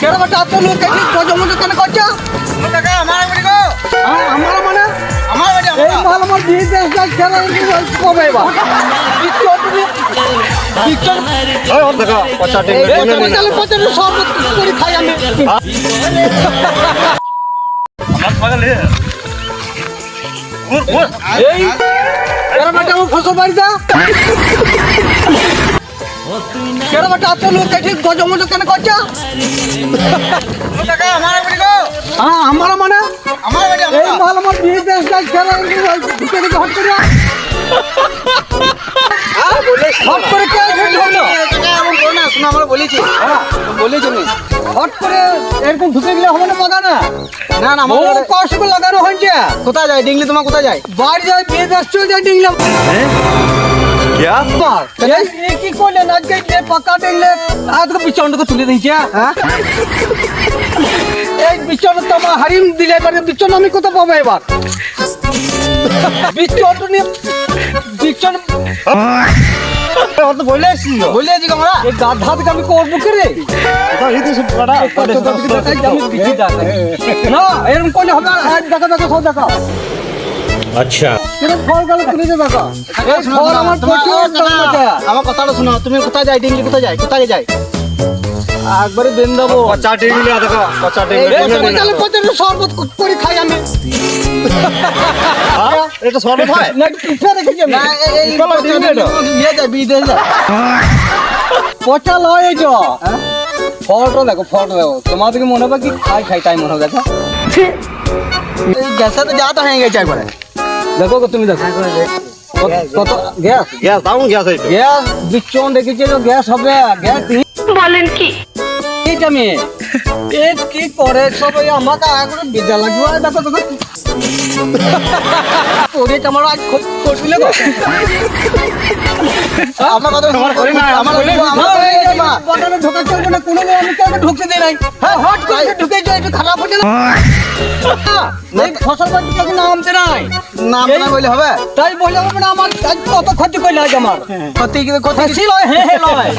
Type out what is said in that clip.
কেন বাটা তো লোক কি জমজম কেন করছ টাকা আমার বাড়ি গো আমার মানে আমার বাড়ি এই মাল আমার বিজনেস কাজ খেলা কবে বা পিকচার ওই ওর টাকা 50 এই চলে পচলে সব করে খাই আমি আমার পাগলে ওর এই কেন বাটা আমার ফসল বাড়িটা কেন বাটা তো লোক কি জমজম কেন করছ টাকা আমার বাড়ি গো আমার মানে আমার বাড়ি এই মাল আমার বিজনেস কাজ খেলা ঢুকে ঢুকে হট করে হট করে কে ঢুকলো এমন করো না শোনা আমরা বলেছি বলেছি আমি হট করে এরকম ঢুকে গেলে হবে না বাগানে না না বহু আমার কষ্ট করে লাগানো হয়েছে কোথায় যায় ডিংলি তোমার কোথায় যায় বাড়ি যায় বিজনেস চলে যায় ডিংলাম क्या কি করলেন আজকে যে পাকা দেখলে আজকে বিছানাটাকে তুলে দিয়েছে হ্যাঁ এই বিছানা তো আমার হারিম দিলে এবারে বিছানা আমি কোথাও পাবো এবার বিছানা নিয়ে বিছানা ওর তো বলে এসেছিল বলে এসেছি আমরা এই গাধা থেকে আমি করবো কে রে এই তো সব বড়া আমি বিচি দেখাই না এরকম করলে হবে না দেখা দেখা সব দেখা अच्छा কিরকম ফল গেল তুলে দে দেখা এই ফল আমার প্রচুর দাম আছে আমার কথাটা শোনো তুমি কোথায় যায় ডিংলি কোথায় যায় কোথায় যায় একবারে বেন দেবো 50 डिग्री आ देखो 50 এই डिग्री চলে পচলে শরবত করে খাই আমি এটা শরবত হয় না পিঠা রেখেছি আমি না এই নিয়ে যায় বিদেশ যায় পচা লয় এই তো ফলটা দেখো ফলটা দেখো তোমাদেরকে মনে হবে কি খাই খাই তাই মনে হবে দেখো এই গ্যাসে তো যা তো হয়ে গেছে একবারে দেখো গো তুমি দেখো কত গ্যাস গ্যাস দাও গ্যাস হইতো গ্যাস বিচন দেখেছি তো গ্যাস হবে গ্যাস বলেন কি এইটা মেয়ে এ কি করে সবাই আমাকে আগে বিজা লাগবে দেখো দেখো ওরে আমার আজ করছিল গো আমার কথা আমার করি না আমার বটনে ঢোকা চলবে না কোনো আমি কাউকে ঢুকতে দেই নাই হ্যাঁ হট করে ঢুকে যায় একটু খারাপ হচ্ছে না এই ফসল বাড়ি থেকে নামতে নাই নাম না বলে হবে তাই বলে হবে না আমার আজ কত ক্ষতি করলে আজ আমার ক্ষতি ক্ষতি ছিল হে হে লয়